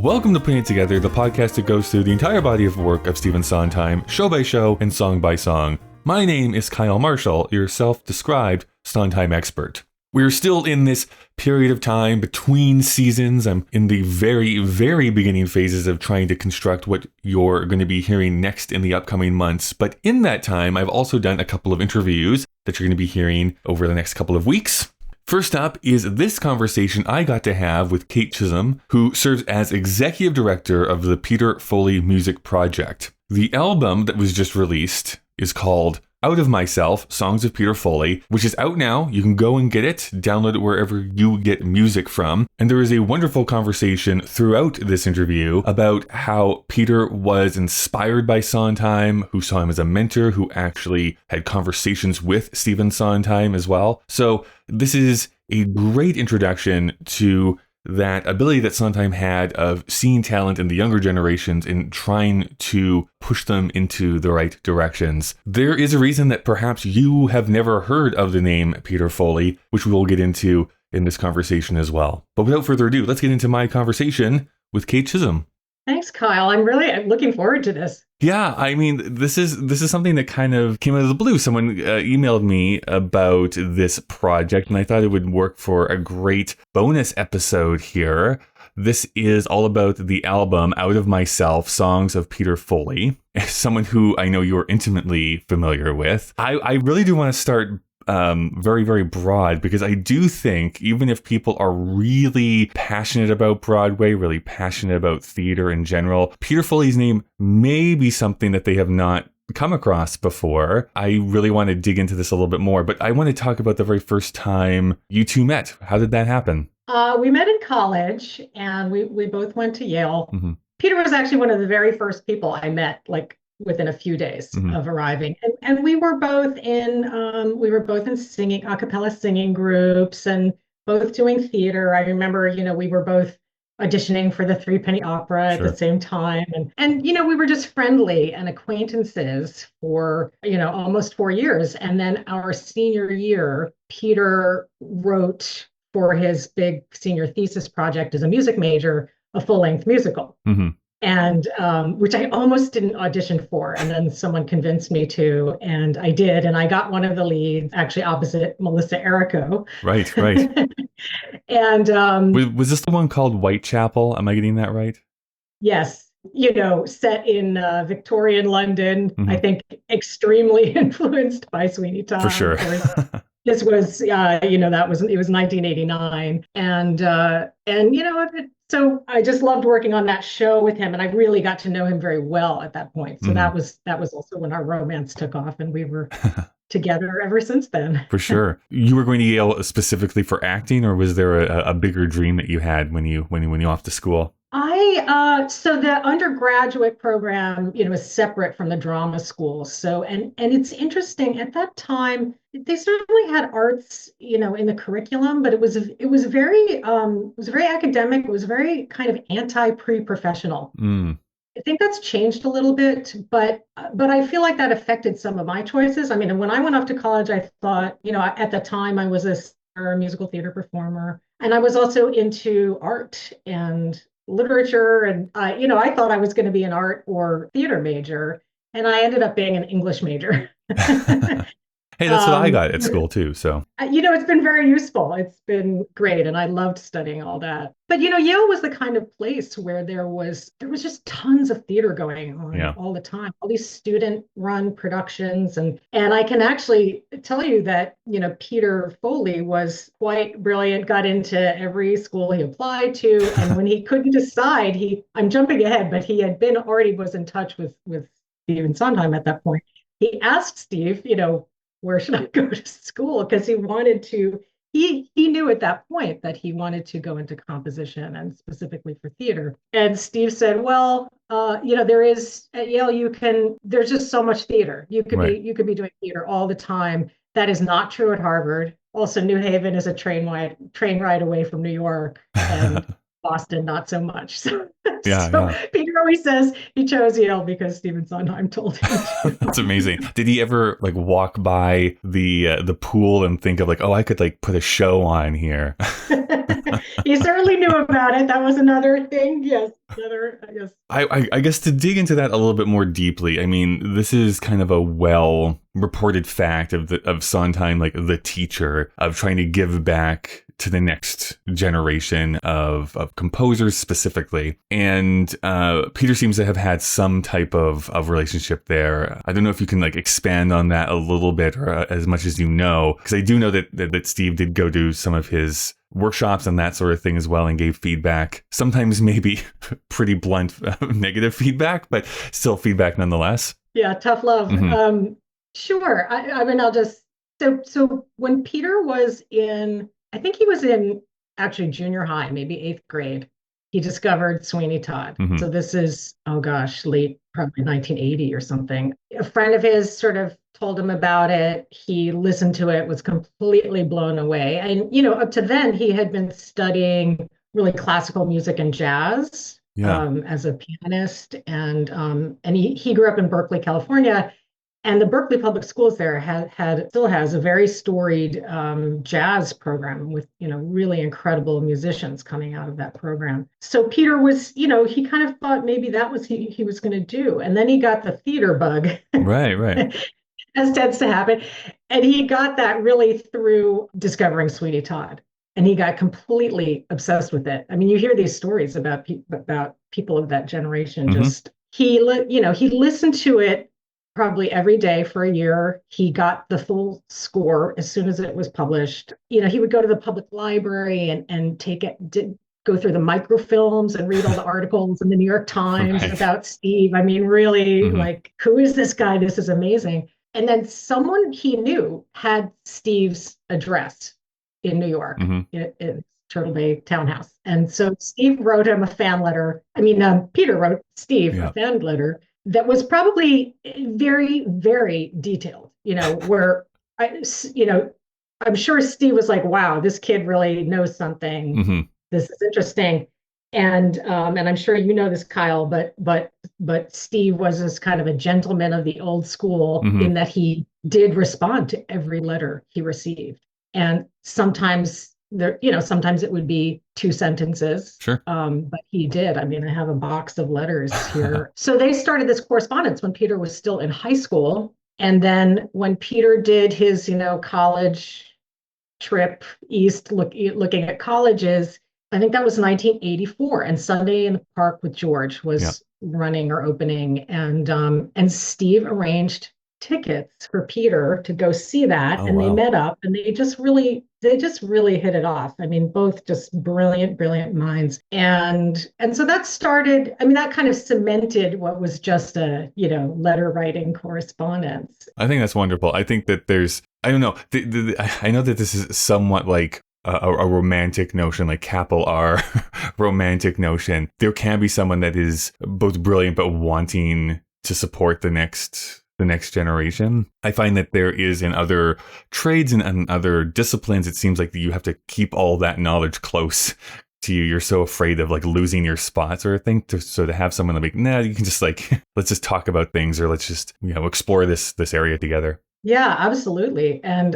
Welcome to Putting It Together, the podcast that goes through the entire body of work of Stephen Sondheim, show by show and song by song. My name is Kyle Marshall, your self-described Sondheim expert. We're still in this period of time between seasons. I'm in the very, very beginning phases of trying to construct what you're going to be hearing next in the upcoming months. But in that time, I've also done a couple of interviews that you're going to be hearing over the next couple of weeks. First up is this conversation I got to have with Kate Chisholm, who serves as executive director of the Peter Foley Music Project. The album that was just released is called Out of Myself, Songs of Peter Foley, which is out now. You can go and get it, download it wherever you get music from. And there is a wonderful conversation throughout this interview about how Peter was inspired by Sondheim, who saw him as a mentor, who actually had conversations with Stephen Sondheim as well. So this is a great introduction to that ability that Sondheim had of seeing talent in the younger generations and trying to push them into the right directions. There is a reason that perhaps you have never heard of the name Peter Foley, which we will get into in this conversation as well. But without further ado, let's get into my conversation with Kate Chisholm. Thanks, Kyle. I'm looking forward to this. Yeah, I mean, this is something that kind of came out of the blue. Someone emailed me about this project, and I thought it would work for a great bonus episode here. This is all about the album Out of Myself, Songs of Peter Foley. As someone who I know you're intimately familiar with, I really do want to start very, very broad, because I do think even if people are really passionate about Broadway, really passionate about theater in general, Peter Foley's name may be something that they have not come across before. I really want to dig into this a little bit more, but I want to talk about the very first time you two met. How did that happen? We met in college, and we both went to Yale. Mm-hmm. Peter was actually one of the very first people I met, like within a few days of arriving. And we were both in singing, a cappella singing groups, and both doing theater. I remember, we were both auditioning for the Threepenny Opera at the same time. And we were just friendly and acquaintances for, almost 4 years. And then our senior year, Peter wrote for his big senior thesis project as a music major, a full-length musical. Mm-hmm. And which I almost didn't audition for. And then someone convinced me to, and I did. And I got one of the leads, actually opposite Melissa Errico. Right. And was this the one called Whitechapel? Am I getting that right? Yes. Set in Victorian London, I think extremely influenced by Sweeney Todd. For sure. This was, it was 1989. So I just loved working on that show with him, and I really got to know him very well at that point. So that was also when our romance took off, and we were together ever since then. For sure. You were going to Yale specifically for acting, or was there a bigger dream that you had when you off to school? So the undergraduate program, is separate from the drama school. So, and it's interesting, at that time, they certainly had arts, in the curriculum, but it was very academic. It was very kind of anti-pre-professional. I think that's changed a little bit, but I feel like that affected some of my choices. I mean, when I went off to college, I thought, at the time I was a musical theater performer, and I was also into art and literature, and I thought I was going to be an art or theater major, and I ended up being an English major. Hey, that's what I got at school too. So it's been very useful. It's been great, and I loved studying all that. But Yale was the kind of place where there was just tons of theater going on all the time. All these student-run productions, and I can actually tell you that Peter Foley was quite brilliant. Got into every school he applied to, and when he couldn't decide, I'm jumping ahead, but he had already was in touch with Stephen Sondheim at that point. He asked Steve, where should I go to school? Because he wanted to, he knew at that point that he wanted to go into composition, and specifically for theater. And Steve said, well, there is at Yale, there's just so much theater. You could be doing theater all the time. That is not true at Harvard. Also, New Haven is a train ride away from New York. And Boston, not so much. So, Yeah, so yeah. Peter always says he chose Yale because Stephen Sondheim told him That's to. amazing. Did he ever like walk by the pool and think of like, oh, I could like put a show on here? He certainly knew about it. That was another thing. Yes, another. Yes. I guess to dig into that a little bit more deeply, I mean, this is kind of a well reported fact of Sondheim, like the teacher, of trying to give back to the next generation of composers specifically. And Peter seems to have had some type of relationship there. I don't know if you can like expand on that a little bit or as much as you know, because I do know that Steve did go to some of his workshops and that sort of thing as well and gave feedback, sometimes maybe pretty blunt negative feedback, but still feedback nonetheless. Yeah, tough love. Mm-hmm. Sure. I mean, I'll just so when Peter was in, I think he was in actually junior high, maybe eighth grade, he discovered Sweeney Todd. Mm-hmm. So this is, oh gosh, late, probably 1980 or something. A friend of his sort of told him about it. He listened to it, was completely blown away. And, you know, up to then he had been studying really classical music and jazz as a pianist. And he grew up in Berkeley, California. And the Berkeley Public Schools there still has a very storied jazz program with, you know, really incredible musicians coming out of that program. So Peter was, you know, he kind of thought maybe that was he was going to do. And then he got the theater bug. Right. As tends to happen. And he got that really through discovering Sweeney Todd. And he got completely obsessed with it. I mean, you hear these stories about people of that generation. Mm-hmm. Just he listened to it probably every day for a year. He got the full score as soon as it was published. You know, he would go to the public library and go through the microfilms and read all the articles in the New York Times about Steve. I mean, really, like, who is this guy? This is amazing. And then someone he knew had Steve's address in New York, in Turtle Bay Townhouse. And so Steve wrote him a fan letter. I mean, Peter wrote Steve a fan letter that was probably very, very detailed, you know, where, I'm sure Steve was like, wow, this kid really knows something. Mm-hmm. This is interesting. And I'm sure you know this, Kyle, but Steve was this kind of a gentleman of the old school in that he did respond to every letter he received. And sometimes sometimes it would be 2 sentences. Sure. But he did. I mean, I have a box of letters here. So they started this correspondence when Peter was still in high school. And then when Peter did his, you know, college trip east, looking at colleges, I think that was 1984. And Sunday in the Park with George was running or opening. And Steve arranged tickets for Peter to go see that. They met up and they just really hit it off. I mean, both just brilliant minds. And so that started, I mean, that kind of cemented what was just a, you know, letter writing correspondence. I think that's wonderful. I think that I don't know. I know that this is somewhat like a romantic notion, like capital R romantic notion. There can be someone that is both brilliant, but wanting to support the next generation. I find that there is in other trades and other disciplines, it seems like you have to keep all that knowledge close to you. You're so afraid of like losing your spot sort of thing. So to have someone like, nah, you can just like, let's just talk about things or let's just, you know, explore this area together. Yeah, absolutely. And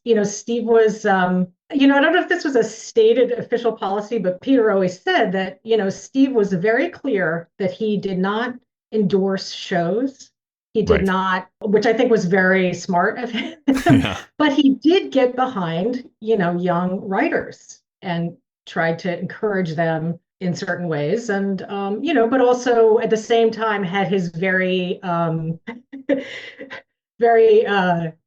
you know, Steve was, you know, I don't know if this was a stated official policy, but Peter always said that, you know, Steve was very clear that he did not endorse shows. He did not, which I think was very smart of him. But he did get behind, you know, young writers and tried to encourage them in certain ways. And, you know, but also at the same time had his very, very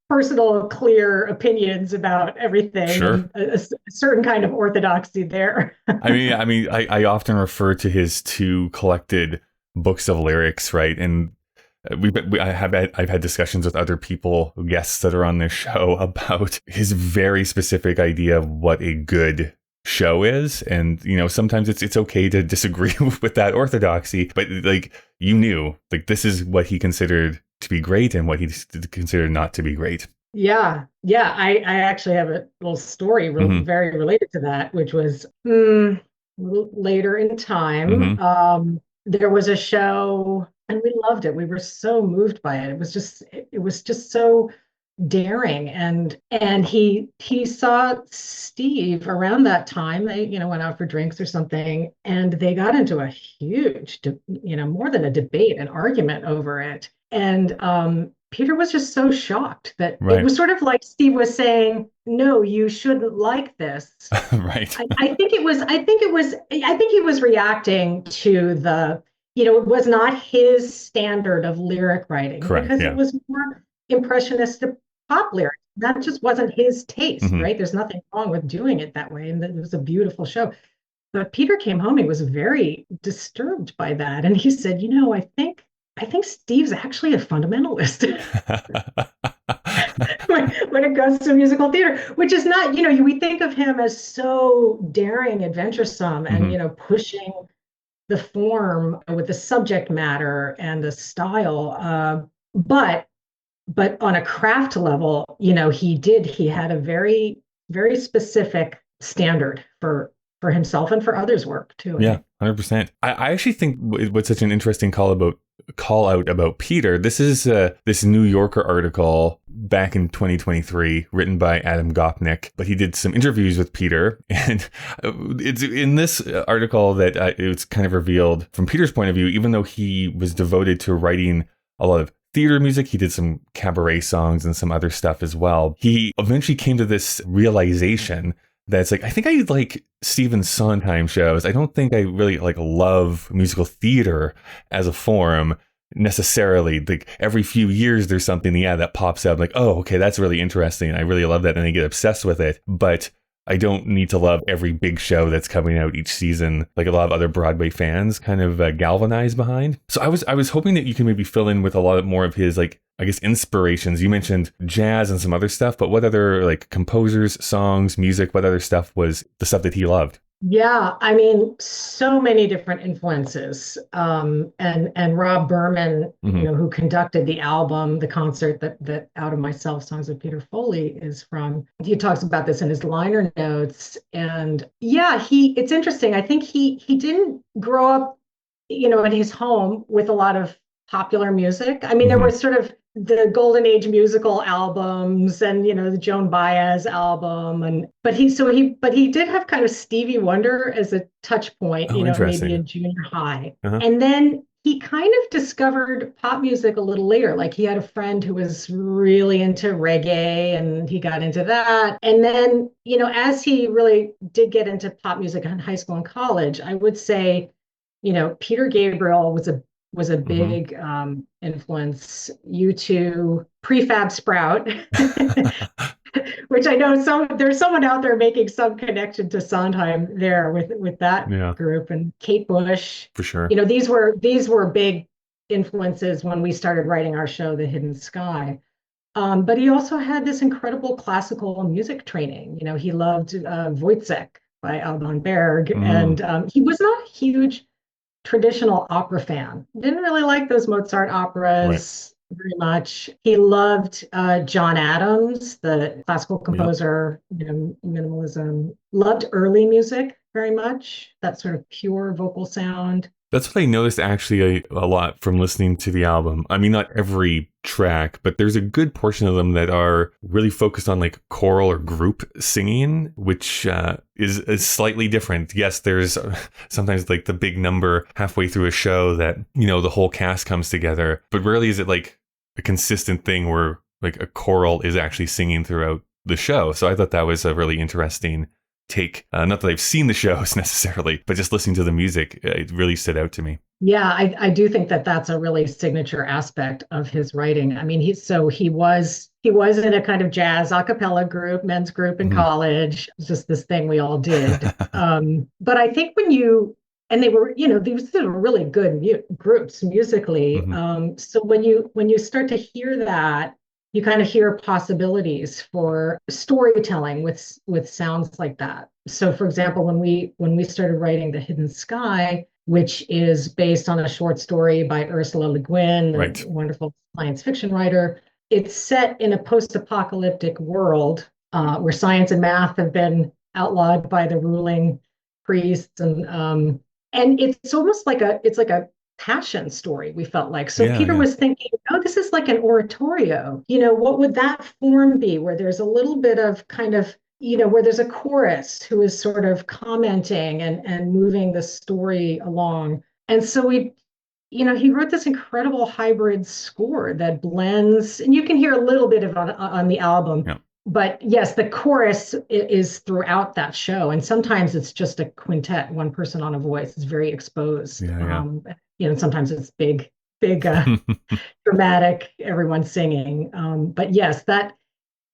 personal, clear opinions about everything. Sure. A certain kind of orthodoxy there. I often refer to his 2 collected books of lyrics, right? And I've had discussions with other people, guests that are on this show, about his very specific idea of what a good show is. And, you know, sometimes it's okay to disagree with that orthodoxy, but like, you knew, like, this is what he considered to be great and what he considered not to be great. Yeah. I actually have a little story very related to that, which was, little later in time. Mm-hmm. There was a show and we loved it. We were so moved by it. It was just so daring. And he saw Steve around that time. They, went out for drinks or something, and they got into a huge, more than a debate, an argument over it. And Peter was just so shocked that it Right. was sort of like Steve was saying, no, you shouldn't like this. Right. I think he was reacting to it was not his standard of lyric writing Correct. because it Yeah. was more impressionistic pop lyrics. That just wasn't his taste, Mm-hmm. right? There's nothing wrong with doing it that way. And it was a beautiful show. But Peter came home, he was very disturbed by that. And he said, I think Steve's actually a fundamentalist when it goes to musical theater, which is not, we think of him as so daring, adventuresome, and, Mm-hmm. pushing the form with the subject matter and the style. But on a craft level, he had a very, very specific standard for himself and for others' work too, I Yeah, think. 100%. I actually think what's such an interesting call out about Peter. This is this New Yorker article back in 2023 written by Adam Gopnik, but he did some interviews with Peter, and it's in this article that it's kind of revealed from Peter's point of view, even though he was devoted to writing a lot of theater music, he did some cabaret songs and some other stuff as well. He eventually came to this realization that's like, I think I like Stephen Sondheim shows. I don't think I really love musical theater as a form necessarily. Like every few years there's something, that pops up like, oh, okay, that's really interesting. I really love that. And I get obsessed with it. But I don't need to love every big show that's coming out each season, like a lot of other Broadway fans kind of galvanize behind. So I was hoping that you can maybe fill in with a lot more of his, I guess, inspirations. You mentioned jazz and some other stuff, but what other composers, songs, music, what other stuff was the stuff that he loved? Yeah, I mean, so many different influences. And Rob Berman, Hmm. who conducted the album, the concert that Out of Myself Songs of Peter Foley is from. He talks about this in his liner notes. And yeah, it's interesting. I think he didn't grow up, in his home with a lot of popular music. I mean, there Hmm. was sort of the golden age musical albums and the Joan Baez album, and but he did have kind of Stevie Wonder as a touch point, Oh, maybe interesting. in junior high. Uh-huh. And then he kind of discovered pop music a little later. Like he had a friend who was really into reggae and he got into that. And then, as he really did get into pop music in high school and college, I would say, Peter Gabriel was a Hmm. big influence. U2, Prefab Sprout, which I know there's someone out there making some connection to Sondheim there with that Yeah, group, and Kate Bush. for sure. These were big influences when we started writing our show, The Hidden Sky. But he also had this incredible classical music training. He loved Wojciech by Alban Berg, Mm, and he was not a huge traditional opera fan. Didn't really like those Mozart right. operas very much. He loved John Adams, the classical Yeah. composer, minimalism. Loved early music very much, that sort of pure vocal sound. That's what I noticed actually a lot from listening to the album. I mean, not every track, but there's a good portion of them that are really focused on choral or group singing, which is slightly different. Yes, there's sometimes the big number halfway through a show that, the whole cast comes together, but rarely is it a consistent thing where a choral is actually singing throughout the show. So I thought that was a really interesting take. Not that I've seen the shows necessarily, but just listening to the music, it really stood out to me. Yeah, I do think that that's a really signature aspect of his writing. I mean, he was in a kind of jazz a cappella group, men's group in Mhm. college. It's just this thing we all did. But I think and they were, these were really good groups musically. Mhm. So when you start to hear that, you kind of hear possibilities for storytelling with sounds like that. So, for example, when we started writing The Hidden Sky, which is based on a short story by Ursula Le Guin, Right. a wonderful science fiction writer. It's set in a post-apocalyptic world where science and math have been outlawed by the ruling priests, and it's almost like a passion story, we felt like. So Yeah, Peter yeah. was thinking, oh, this is like an oratorio. What would that form be, where there's a little bit of kind of, where there's a chorus who is sort of commenting and moving the story along. And so he wrote this incredible hybrid score that blends, and you can hear a little bit of on the album. Yeah. But yes, the chorus is throughout that show. And sometimes it's just a quintet, one person on a voice. It's very exposed. Yeah, Sometimes it's big, dramatic, everyone singing. But yes,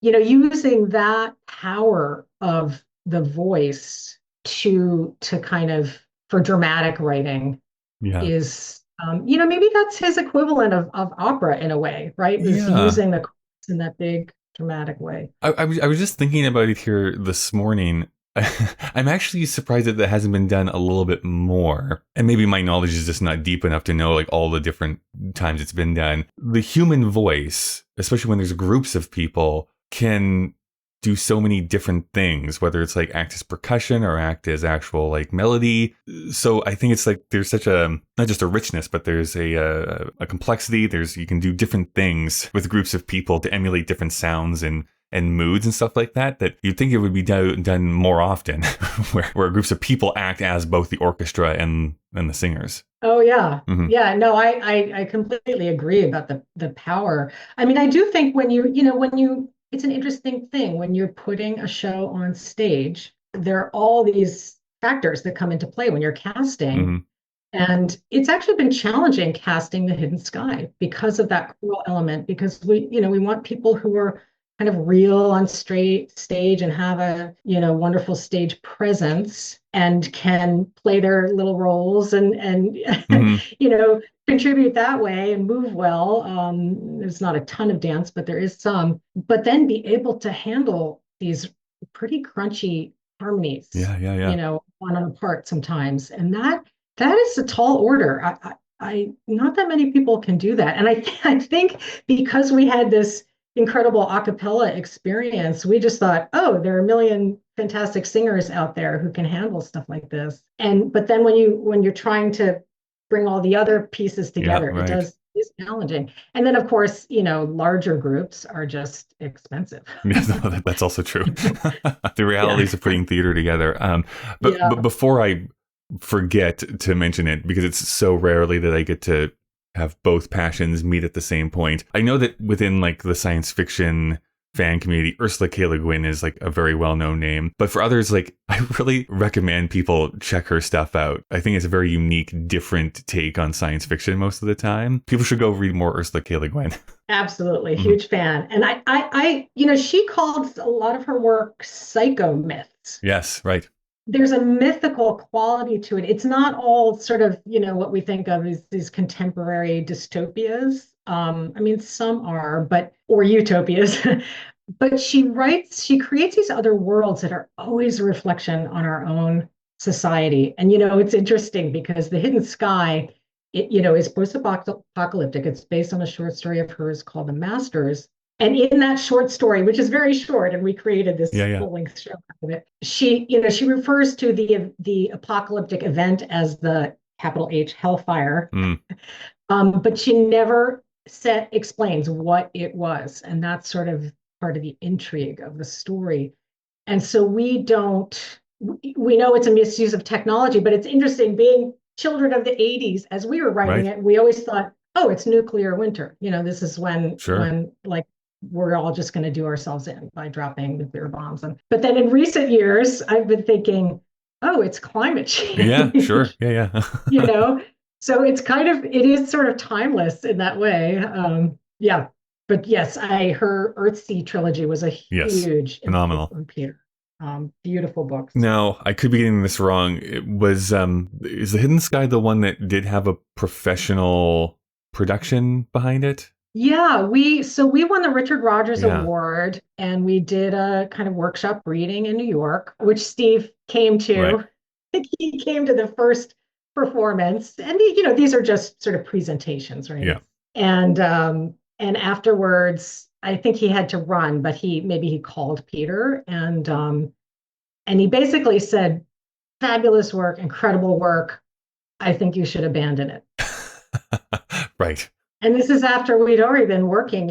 using that power of the voice to kind of for dramatic writing yeah. is, maybe that's his equivalent of opera in a way, right? Is Yeah. using the chorus in that big dramatic way. I was just thinking about it here this morning. I'm actually surprised that hasn't been done a little bit more. And maybe my knowledge is just not deep enough to know like all the different times it's been done. The human voice, especially when there's groups of people, can do so many different things, whether it's like act as percussion or act as actual like melody. So I think it's like there's such a, not just a richness, but there's a complexity. You can do different things with groups of people to emulate different sounds and moods and stuff like that you'd think it would be done more often, where groups of people act as both the orchestra and the singers. Oh yeah. Mm-hmm. Yeah, no, I completely agree about the power. I mean, I do think when it's an interesting thing when you're putting a show on stage, there are all these factors that come into play when you're casting. Mm-hmm. And it's actually been challenging casting The Hidden Sky because of that choral element, because we want people who are kind of real on straight stage and have a, wonderful stage presence and can play their little roles and Mm-hmm. contribute that way and move well. There's not a ton of dance, but there is some. But then be able to handle these pretty crunchy harmonies, Yeah. one on a part sometimes. And that is a tall order. I not that many people can do that. And I think because we had this incredible a cappella experience, we just thought, oh, there are a million fantastic singers out there who can handle stuff like this. But then when you're trying to bring all the other pieces together, Yeah, right. it's challenging. And then of course, larger groups are just expensive. That's also true. The realities of putting theater together. But before I forget to mention it, because it's so rarely that I get to have both passions meet at the same point. I know that within like the science fiction fan community, Ursula K. Le Guin is like a very well-known name. But for others, like I really recommend people check her stuff out. I think it's a very unique, different take on science fiction most of the time. People should go read more Ursula K. Le Guin. Absolutely. Huge fan. And I she called a lot of her work psychomyths. Yes, right. There's a mythical quality to it. It's not all sort of, what we think of as these contemporary dystopias. I mean, some are, or utopias, but she creates these other worlds that are always a reflection on our own society. And, it's interesting because The Hidden Sky, is post-apocalyptic. It's based on a short story of hers called The Masters. And in that short story, which is very short, and we created this full-length show out of it, she refers to the apocalyptic event as the capital H hellfire, but she never explains what it was, and that's sort of part of the intrigue of the story. And so we know it's a misuse of technology, but it's interesting being children of the 80s as we were writing it. We always thought, oh, it's nuclear winter. This is when like we're all just going to do ourselves in by dropping nuclear bombs. But then in recent years, I've been thinking, oh, it's climate change. Yeah, sure. Yeah. So it is sort of timeless in that way. Yeah. But yes, her Earthsea trilogy was a huge phenomenal on Peter. Beautiful books. Now, I could be getting this wrong. It was, is The Hidden Sky the one that did have a professional production behind it? Yeah, we won the Richard Rogers Award, and we did a kind of workshop reading in New York, which Steve came to. Right. I think he came to the first performance, and these are just sort of presentations, right? Yeah. And afterwards, I think he had to run, but maybe he called Peter, and he basically said, fabulous work, incredible work. I think you should abandon it. Right. And this is after we'd already been working,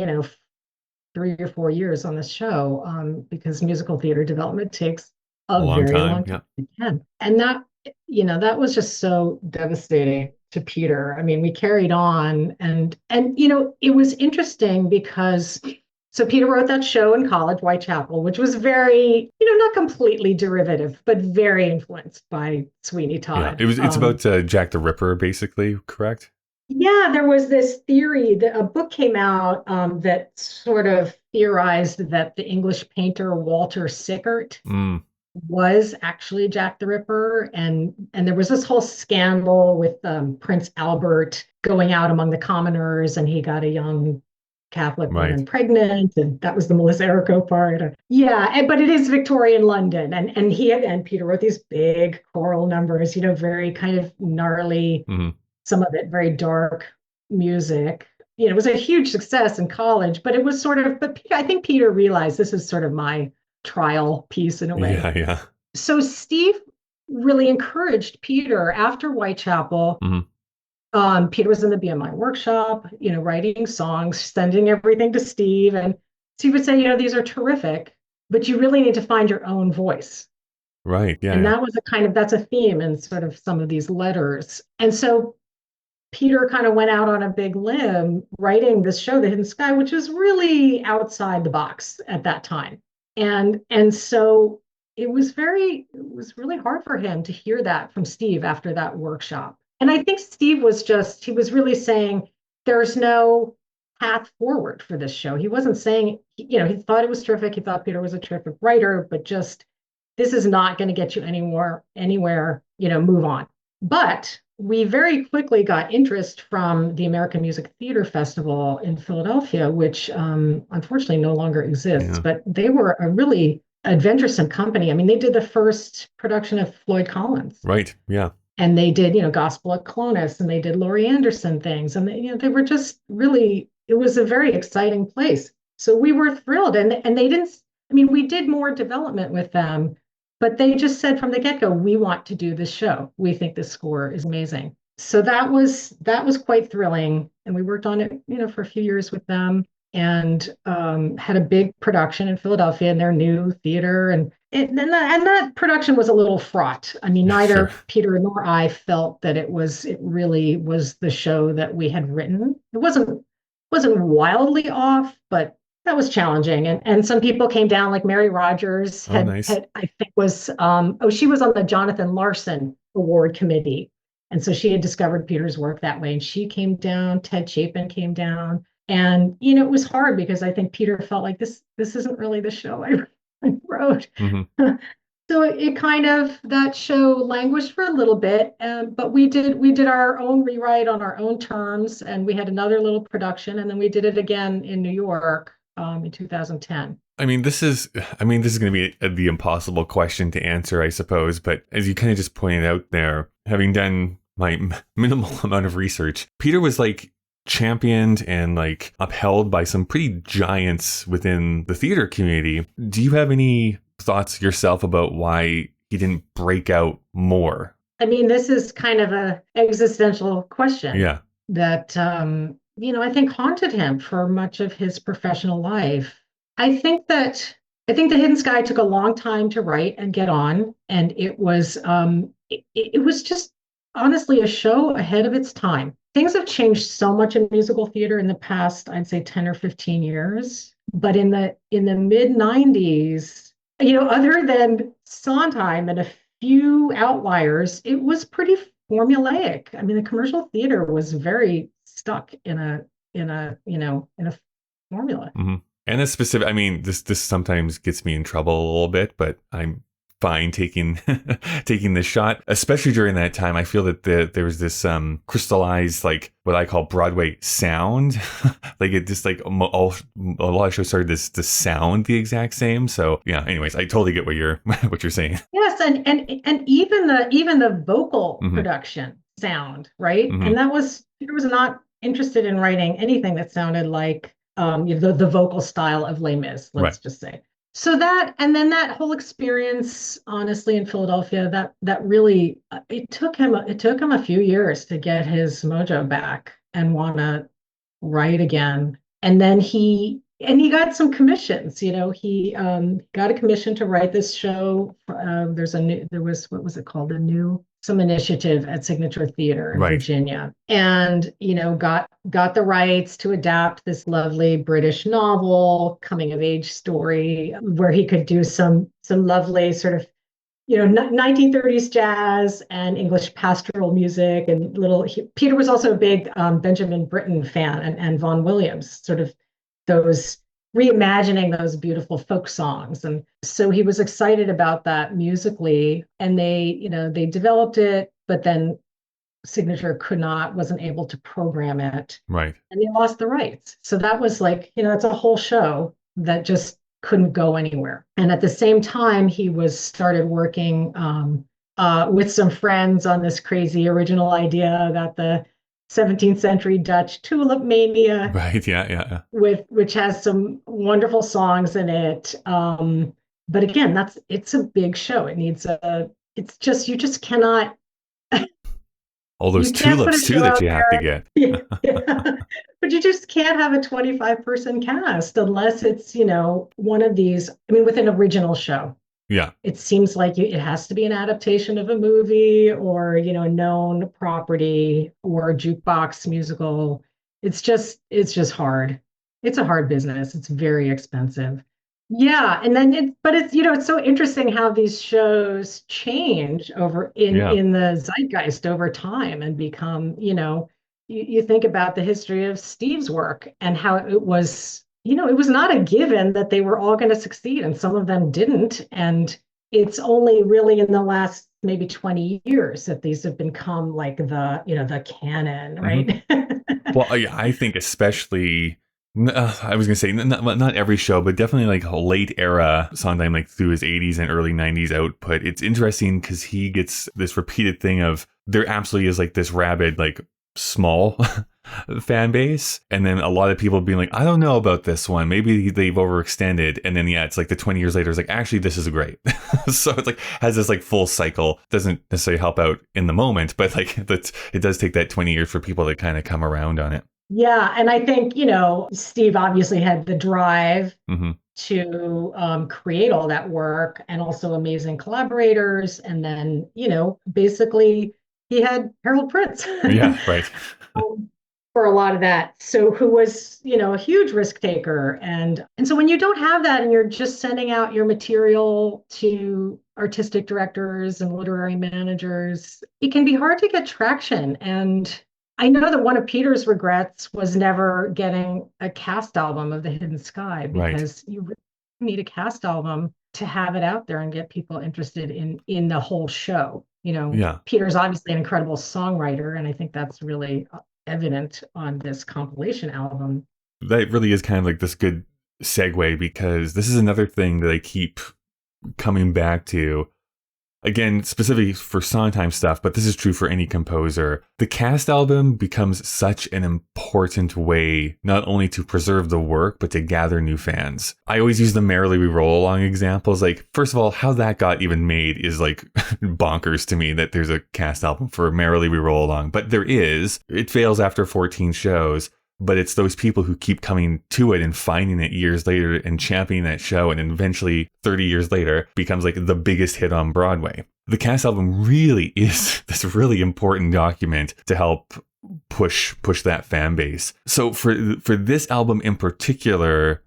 3 or 4 years on this show, because musical theater development takes a long very time. long time. Yeah. And that was just so devastating to Peter. I mean, we carried on and it was interesting because so Peter wrote that show in college, Whitechapel, which was very, not completely derivative, but very influeed by Sweeney Todd. Yeah, it's about Jack the Ripper, basically, correct? Yeah, there was this theory that a book came out that sort of theorized that the English painter Walter Sickert was actually Jack the Ripper, and there was this whole scandal with Prince Albert going out among the commoners, and he got a young Catholic woman pregnant, and that was the Melissa Errico part. But it is Victorian London, and Peter wrote these big choral numbers, very kind of gnarly. Some of it very dark music. It was a huge success in college, but it was but I think Peter realized this is sort of my trial piece in a way. Yeah. So Steve really encouraged Peter after Whitechapel. Peter was in the BMI workshop, writing songs, sending everything to Steve. And Steve would say, these are terrific, but you really need to find your own voice. Right. Yeah. And that was that's a theme in sort of some of these letters. And so Peter kind of went out on a big limb writing this show, The Hidden Sky, which was really outside the box at that time. And so it was really hard for him to hear that from Steve after that workshop. And I think Steve he was really saying, there's no path forward for this show. He wasn't saying, he thought it was terrific. He thought Peter was a terrific writer, but just, this is not going to get you anywhere, move on. But we very quickly got interest from the American Music Theater Festival in Philadelphia, which unfortunately no longer exists, but they were a really adventuresome company. I mean, they did the first production of Floyd Collins. Right, yeah. And they did, Gospel at Clonas, and they did Laurie Anderson things. And, they were just really, it was a very exciting place. So we were thrilled. And they didn't, we did more development with them. But they just said from the get-go, we want to do this show. We think this score is amazing. So that was quite thrilling. And we worked on it, for a few years with them, and had a big production in Philadelphia in their new theater. And that production was a little fraught. Neither Peter nor I felt that it really was the show that we had written. It wasn't wildly off, but that was challenging. And some people came down, like Mary Rogers I think was, she was on the Jonathan Larson Award Committee. And so she had discovered Peter's work that way. And she came down, Ted Chapin came down. And, it was hard because I think Peter felt like this isn't really the show I wrote. So it kind of, that show languished for a little bit, but we did our own rewrite on our own terms, and we had another little production, and then we did it again in New York in 2010. This is going to be the impossible question to answer, I suppose. But as you kind of just pointed out there, having done my minimal amount of research, Peter was championed and upheld by some pretty giants within the theater community. Do you have any thoughts yourself about why he didn't break out more? This is kind of a existential question. Yeah. That I think haunted him for much of his professional life. I think The Hidden Sky took a long time to write and get on, and it was just honestly a show ahead of its time. Things have changed so much in musical theater in the past, I'd say 10 or 15 years. But in the mid 90s, other than Sondheim and a few outliers, it was pretty formulaic. The commercial theater was very stuck in a formula. Mm-hmm. And it's specific. This sometimes gets me in trouble a little bit, but I'm fine taking this shot, especially during that time. I feel that there was this crystallized, what I call Broadway sound. It just a lot of shows started to sound the exact same. So yeah, anyways, I totally get what you're saying. Yes, and even the vocal production sound, right? And Peter was not interested in writing anything that sounded like the vocal style of Les Mis, let's just say. So that, and then that whole experience, honestly, in Philadelphia, that really it took him a few years to get his mojo back and want to write again. And then he got some commissions. He got a commission to write this show. There was, what was it called? Some initiative at Signature Theater in Right. Virginia, and got the rights to adapt this lovely British novel, coming of age story, where he could do some lovely sort of 1930s jazz and English pastoral music, and Peter was also a big Benjamin Britten fan, and Vaughan Williams, sort of those reimagining those beautiful folk songs. And so he was excited about that musically, and they developed it, but then Signature wasn't able to program it, Right. and they lost the rights. So that was like, it's a whole show that just couldn't go anywhere. And at the same time, he was started working with some friends on this crazy original idea about the 17th century Dutch tulip mania, Right. Yeah. Yeah. which has some wonderful songs in it. But again, it's a big show. It's just, you just cannot, All those you can't put a tulips too show that out you have to there. get. Yeah. But you just can't have a 25-person cast unless it's, one of these, I mean, with an original show. Yeah. It seems like it has to be an adaptation of a movie, or, a known property, or a jukebox musical. It's just hard. It's a hard business. It's very expensive. Yeah, and then it's so interesting how these shows change over Yeah. in the zeitgeist over time and become, you think about the history of Steve's work and how it was not a given that they were all going to succeed, and some of them didn't. And it's only really in the last maybe 20 years that these have become like the canon, Mm-hmm. right? Well, yeah, I think especially, I was going to say, not every show, but definitely like a late era Sondheim, like through his 80s and early 90s output. It's interesting because he gets this repeated thing of there absolutely is like this rabid, like small fan base. And then a lot of people being like, I don't know about this one. Maybe they've overextended. And then, yeah, it's like the 20 years later, it's like, actually, this is great. So it's like, has this like full cycle. Doesn't necessarily help out in the moment, but like it does take that 20 years for people to kind of come around on it. Yeah, and I think, Steve obviously had the drive Mm-hmm. to create all that work, and also amazing collaborators. And then, basically he had Harold Prince Yeah, right. um, for a lot of that. So who was, a huge risk taker. And so when you don't have that and you're just sending out your material to artistic directors and literary managers, it can be hard to get traction. And I know that one of Peter's regrets was never getting a cast album of The Hidden Sky, Right. because you really need a cast album to have it out there and get people interested in the whole show. Yeah. Peter's obviously an incredible songwriter, and I think that's really evident on this compilation album. That really is kind of like this good segue, because this is another thing that I keep coming back to. Again, specifically for Sondheim stuff, but this is true for any composer. The cast album becomes such an important way not only to preserve the work, but to gather new fans. I always use the Merrily We Roll Along examples. Like, first of all, how that got even made is like bonkers to me, that there's a cast album for Merrily We Roll Along. But there is. It fails after 14 shows. But it's those people who keep coming to it and finding it years later and championing that show, and eventually 30 years later becomes like the biggest hit on Broadway. The cast album really is this really important document to help push that fan base. So for this album in particular,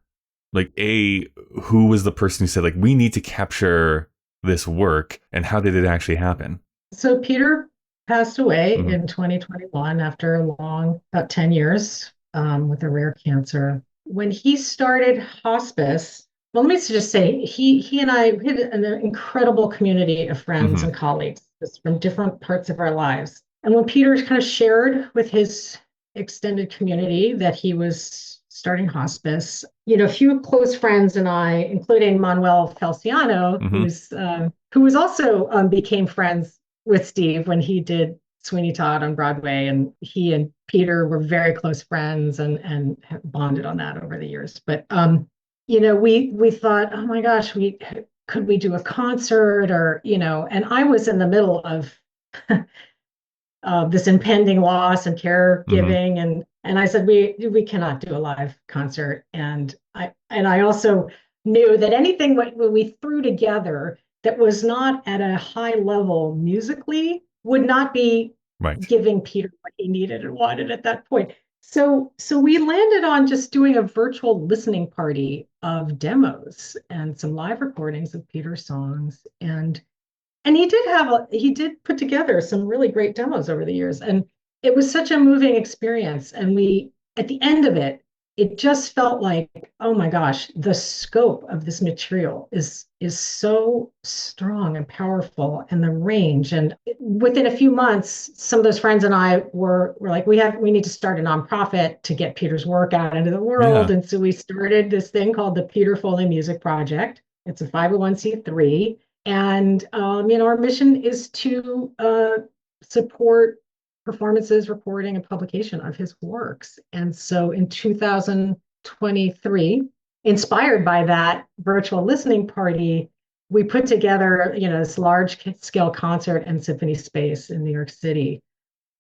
like, who was the person who said, like, we need to capture this work, and how did it actually happen? So Peter passed away Mm-hmm. in 2021 after about 10 years with a rare cancer. When he started hospice, well, let me just say, he and I had an incredible community of friends Mm-hmm. and colleagues just from different parts of our lives. And when Peter kind of shared with his extended community that he was starting hospice, a few close friends and I, including Manoel Felciano, Mm-hmm. who was also became friends with Steve when he did Sweeney Todd on Broadway, and he and Peter were very close friends and have bonded on that over the years. But we thought, oh my gosh, we could we do a concert or, and I was in the middle of this impending loss and Hmm. caregiving, and I said we cannot do a live concert, and I also knew that anything what we threw together that was not at a high level musically would not be Right. giving Peter what he needed and wanted at that point. So we landed on just doing a virtual listening party of demos and some live recordings of Peter's songs, and he did put together some really great demos over the years, and it was such a moving experience. And we at the end of it, it just felt like, oh my gosh, the scope of this material is so strong and powerful, and the range. And within a few months, some of those friends and I were like, we need to start a nonprofit to get Peter's work out into the world. Yeah. And so we started this thing called the Peter Foley Music Project. It's a 501c3, and our mission is to support performances, recording, and publication of his works. And so in 2023, inspired by that virtual listening party, we put together, this large scale concert and symphony space in New York City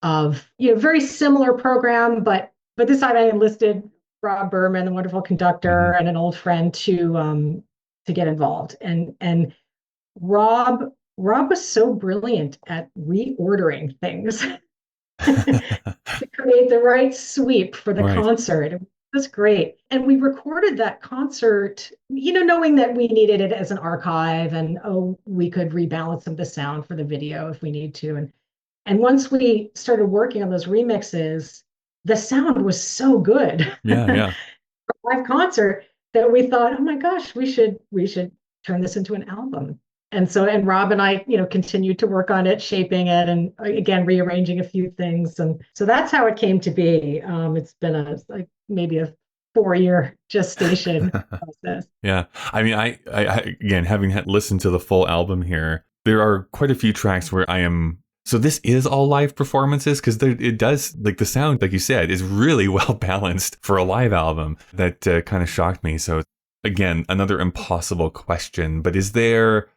of, very similar program, but this time I enlisted Rob Berman, the wonderful conductor, Hmm. and an old friend to get involved. And Rob was so brilliant at reordering things to create the right sweep for the Right. concert. It was great. And we recorded that concert, knowing that we needed it as an archive, and we could rebalance some of the sound for the video if we need to. And once we started working on those remixes, the sound was so good. Yeah. Yeah. Live concert, that we thought, oh my gosh, we should turn this into an album. And Rob and I, continued to work on it, shaping it, and again rearranging a few things. And so that's how it came to be. It's been maybe a 4-year gestation process. Yeah. I mean, again, having listened to the full album here, there are quite a few tracks where I am. So this is all live performances, because it does, like, the sound, like you said, is really well balanced for a live album. That kind of shocked me. So again, another impossible question, but is there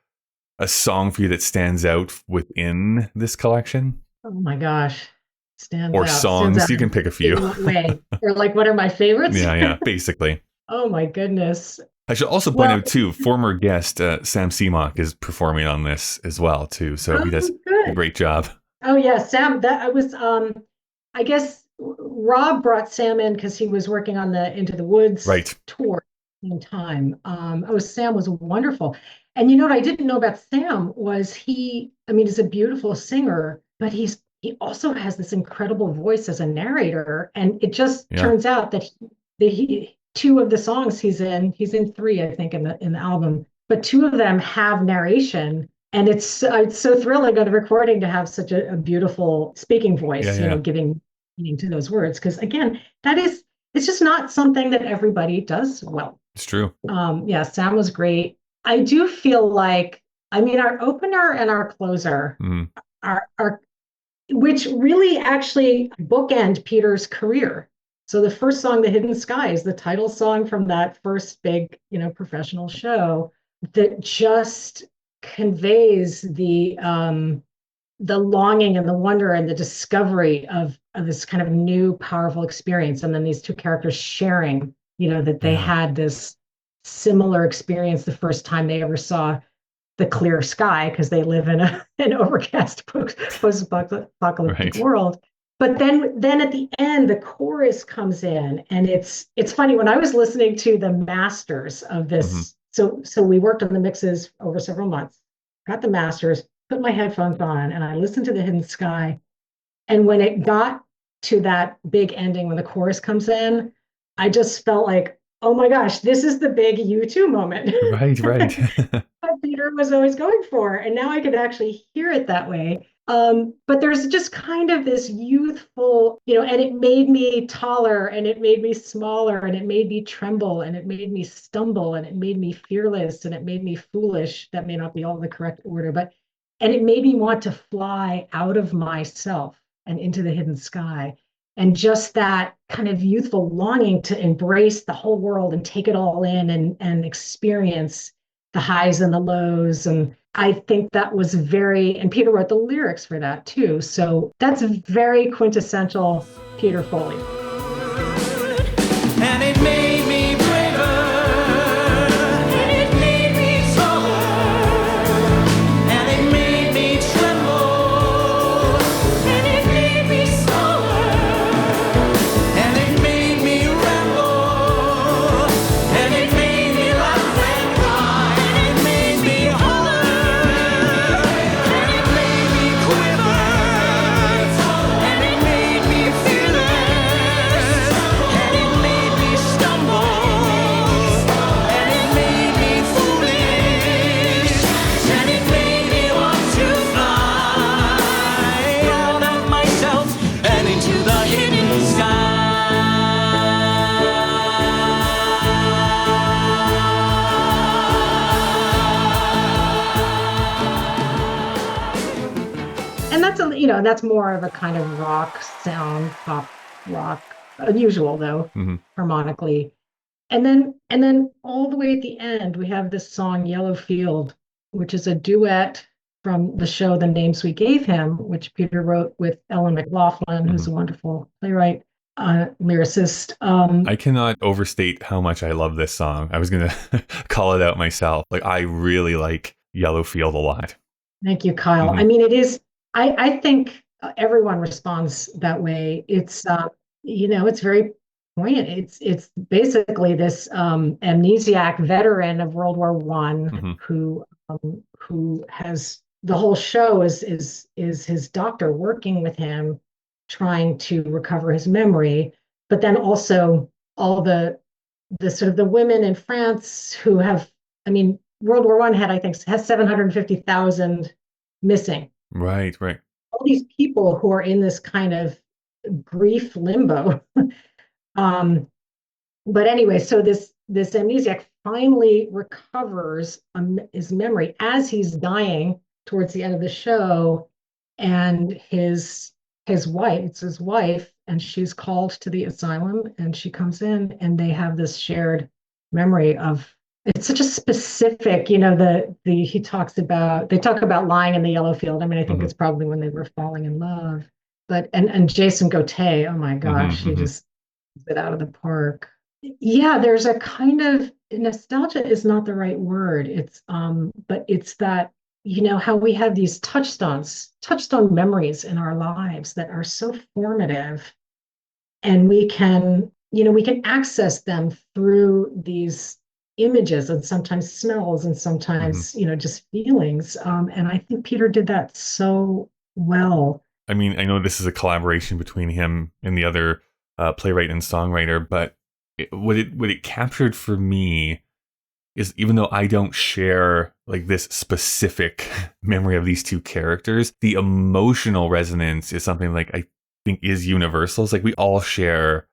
a song for you that stands out within this collection? Oh my gosh, stands Or out, stands songs? out You can pick a in few. what way? Or like, what are my favorites? Yeah, yeah, basically. Oh my goodness. I should also point Well, out too, former guest Sam Seamock is performing on this as well too, so he does oh a good. great job. Oh yeah, Sam. That I was. I guess Rob brought Sam in because he was working on the Into the Woods Right. tour in time. Sam was wonderful. And what I didn't know about Sam was he. I mean, he's a beautiful singer, but he also has this incredible voice as a narrator. And it just Yeah. turns out that he two of the songs he's in three, I think, in the album, but two of them have narration, and it's so thrilling on the recording to have such a beautiful speaking Yeah. voice, Yeah. giving meaning to those words. Because again, it's just not something that everybody does well. It's true. Yeah, Sam was great. I do feel like, I mean, our opener and our closer Mm. are which really actually bookend Peter's career. So the first song, "The Hidden Sky," is the title song from that first big, professional show, that just conveys the longing and the wonder and the discovery of this kind of new powerful experience. And then these two characters sharing, that they Yeah. had this similar experience the first time they ever saw the clear sky, because they live in an overcast post-apocalyptic Right. world. But then at the end, the chorus comes in, and it's funny, when I was listening to the masters of Hmm. this. So we worked on the mixes over several months, got the masters, put my headphones on, and I listened to "The Hidden Sky." And when it got to that big ending, when the chorus comes in, I just felt like, oh my gosh, this is the big U2 moment. Right. Right. What Peter was always going for. And now I could actually hear it that way. But there's just kind of this youthful, and it made me taller, and it made me smaller, and it made me tremble, and it made me stumble, and it made me fearless, and it made me foolish. That may not be all the correct order, and it made me want to fly out of myself and into the hidden sky. and just that kind of youthful longing to embrace the whole world and take it all in and experience the highs and the lows. And I think that was and Peter wrote the lyrics for that too. So that's very quintessential Peter Foley. And it made me braver, and it made me taller, and it made me tremble, and it made me smaller, and it made me ramble, and it made me laugh and cry, and it made me holler, and it made me quiver, and it made me fearless, and it made me stumble, and it made me foolish, and it made me want to fly out of myself and into the hidden sky. And that's more of a kind of rock sound, pop rock, unusual though, harmonically. And then all the way at the end, we have this song Yellow Field, which is a duet from the show The Names We Gave Him, which Peter wrote with Ellen McLaughlin, who's a wonderful playwright, lyricist. I cannot overstate how much I love this song. I was going to call it out myself. Like, I really like Yellow Field a lot. Thank you, Kyle. I mean, it is, I think everyone responds that way. It's, it's very poignant. It's basically this amnesiac veteran of World War I who has the whole show is his doctor working with him, trying to recover his memory, but then also all the sort of the women in France who have, I mean, World War I has 750,000 missing. Right. All these people who are in this kind of grief limbo. But anyway, so this amnesiac finally recovers his memory as he's dying towards the end of the show, and his wife, it's his wife, and she's called to the asylum, and she comes in, and they have this shared memory of. It's such a specific, they talk about lying in the yellow field. I mean, I think it's probably when they were falling in love, but, and Jason Gauthier, oh my gosh, he just hit it out of the park. Yeah, there's a kind of nostalgia is not the right word. It's, but it's that, how we have these touchstone memories in our lives that are so formative, and we can access them through these images and sometimes smells and sometimes just feelings, and I think Peter did that so well. I mean, I know this is a collaboration between him and the other playwright and songwriter, but what it captured for me is, even though I don't share like this specific memory of these two characters, the emotional resonance is something like I think is universal. It's like we all share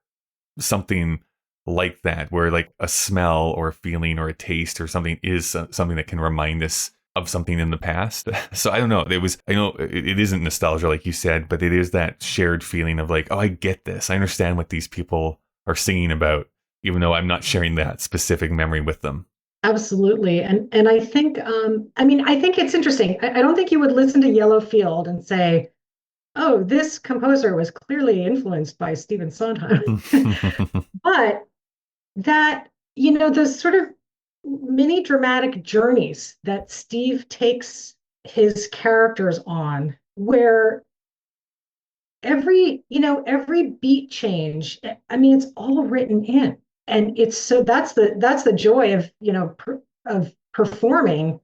something like that, where like a smell or a feeling or a taste or something is something that can remind us of something in the past. So I don't know. I know it isn't nostalgia like you said, but it is that shared feeling of like, oh, I get this. I understand what these people are singing about, even though I'm not sharing that specific memory with them. Absolutely. And I think, I think it's interesting. I don't think you would listen to Yellow Field and say, oh, this composer was clearly influenced by Stephen Sondheim. But that, the sort of mini dramatic journeys that Steve takes his characters on, where every beat change, I mean, it's all written in. And it's so that's the joy of, of performing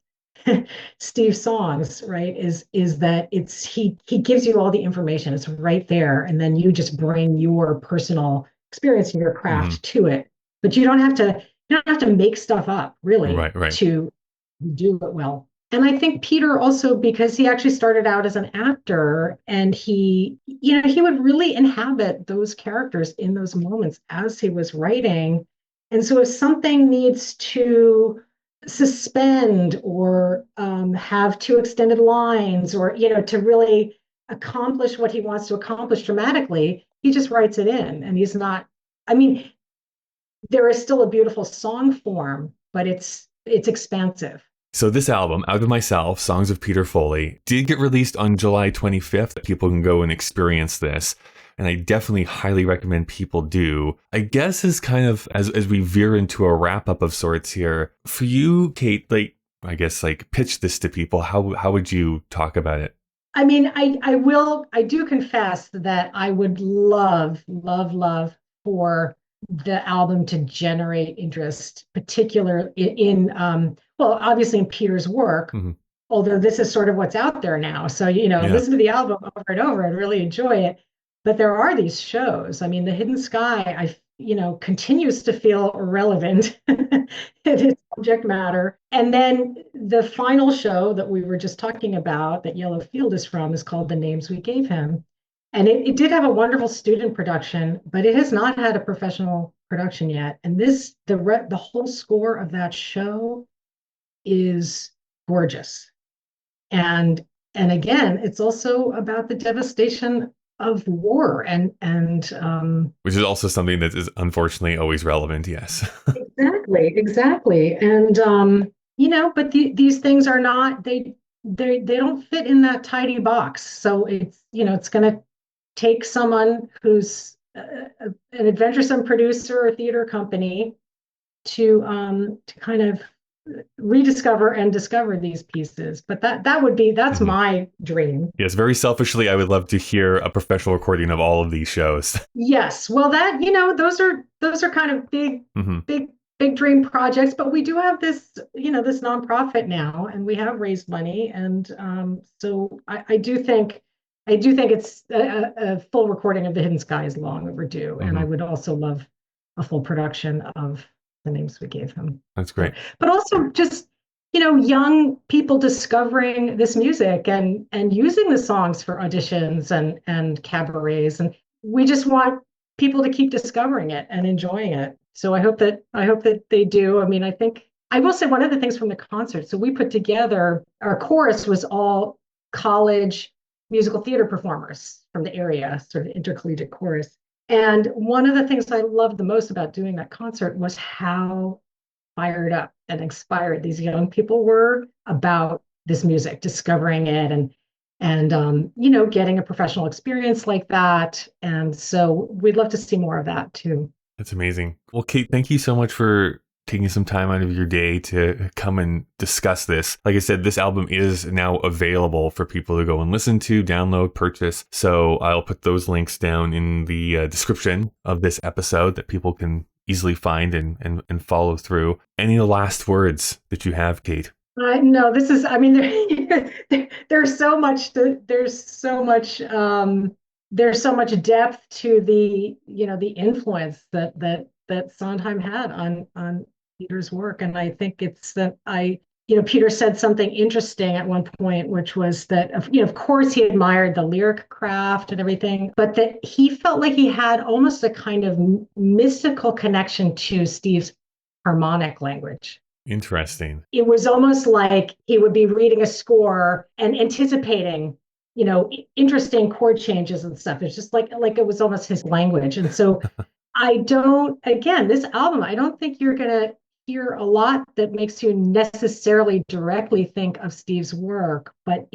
Steve's songs, right? Is that he gives you all the information. It's right there. And then you just bring your personal experience and your craft to it. But you don't have to make stuff up, really, right. to do it well. And I think Peter also, because he actually started out as an actor, and he would really inhabit those characters in those moments as he was writing. And so if something needs to suspend or have two extended lines, or, to really accomplish what he wants to accomplish dramatically, he just writes it in. And he's not, I mean, there is still a beautiful song form, but it's expansive. So this album, Out of Myself, Songs of Peter Foley, did get released on July 25th. People can go and experience this. And I definitely highly recommend people do. I guess as kind of, as we veer into a wrap up of sorts here, for you, Kate, like, I guess like pitch this to people, how would you talk about it? I mean, I do confess that I would love for the album to generate interest, particular in well, obviously in Peter's work, although this is sort of what's out there now. So, listen to the album over and over and really enjoy it. But there are these shows. I mean, The Hidden Sky, continues to feel relevant in its subject matter. And then the final show that we were just talking about, that Yellow Field is from, is called The Names We Gave Him. And it did have a wonderful student production, but it has not had a professional production yet. And the whole score of that show is gorgeous. And again, it's also about the devastation of war and which is also something that is unfortunately always relevant. Yes. exactly. And but these things are not, they don't fit in that tidy box. So it's going to take someone who's an adventuresome producer or theater company to kind of rediscover and discover these pieces. But that's my dream. Yes, very selfishly, I would love to hear a professional recording of all of these shows. Yes, well, that those are kind of big dream projects. But we do have this this nonprofit now, and we have raised money, and so I do think it's a full recording of The Hidden Sky is long overdue, and I would also love a full production of The Names We Gave Him. That's great. But also just, young people discovering this music and using the songs for auditions and cabarets. And we just want people to keep discovering it and enjoying it. So I hope that they do. I mean, I will say one of the things from the concert. So we put together, our chorus was all college musical theater performers from the area, sort of intercollegiate chorus. And one of the things I loved the most about doing that concert was how fired up and inspired these young people were about this music, discovering it and getting a professional experience like that. And so we'd love to see more of that too. That's amazing. Well, Kate, thank you so much for taking some time out of your day to come and discuss this. Like I said, this album is now available for people to go and listen to, download, purchase. So I'll put those links down in the description of this episode that people can easily find and follow through. Any last words that you have, Kate? No, this is, I mean, there's so much depth to the influence that Sondheim had on Peter's work. And I think it's that Peter said something interesting at one point, which was that, of course he admired the lyric craft and everything, but that he felt like he had almost a kind of mystical connection to Steve's harmonic language. Interesting. It was almost like he would be reading a score and anticipating, interesting chord changes and stuff. It's just like it was almost his language. And so this album, I don't think you're going to hear a lot that makes you necessarily directly think of Steve's work, but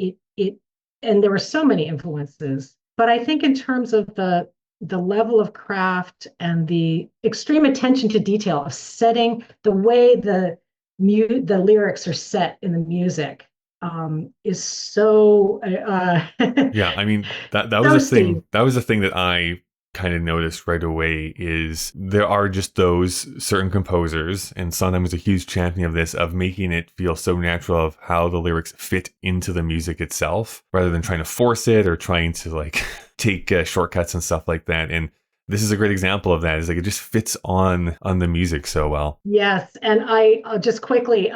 and there were so many influences. But I think in terms of the level of craft and the extreme attention to detail of setting, the way the lyrics are set in the music is so yeah, I mean that was a thing. That was a thing that I kind of noticed right away, is there are just those certain composers, and Sondheim was a huge champion of this, of making it feel so natural of how the lyrics fit into the music itself, rather than trying to force it or trying to like take shortcuts and stuff like that. And this is a great example of that. It's like it just fits on the music so well. Yes, and I just quickly,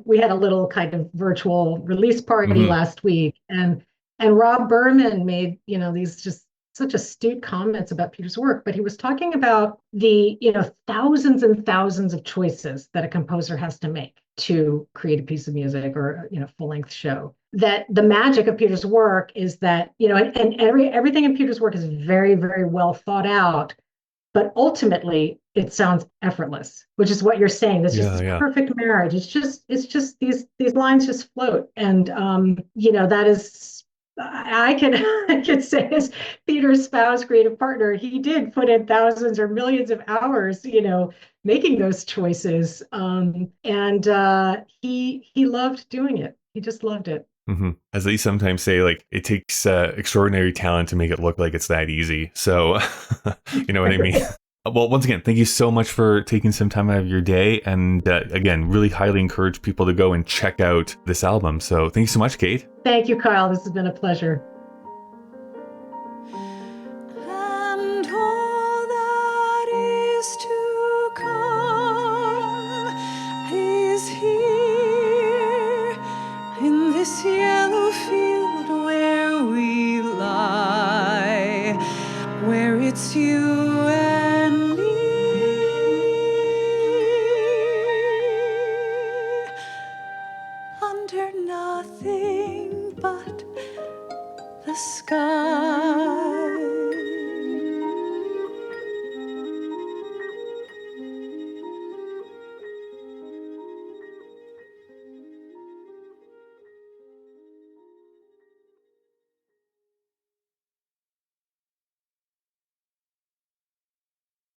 we had a little kind of virtual release party last week, and Rob Berman made these just such astute comments about Peter's work, but he was talking about the thousands and thousands of choices that a composer has to make. to create a piece of music or, full-length show. That the magic of Peter's work is that, and everything in Peter's work is very, very well thought out, but ultimately it sounds effortless, which is what you're saying. There's just this perfect marriage. It's just these lines just float. And, that is, I can say as Peter's spouse, creative partner, he did put in thousands or millions of hours, making those choices. And he loved doing it. He just loved it. Mm-hmm. As they sometimes say, like, it takes extraordinary talent to make it look like it's that easy. So, you know what I mean? Well, once again, thank you so much for taking some time out of your day. And again, really highly encourage people to go and check out this album. So thank you so much, Kate. Thank you, Kyle. This has been a pleasure.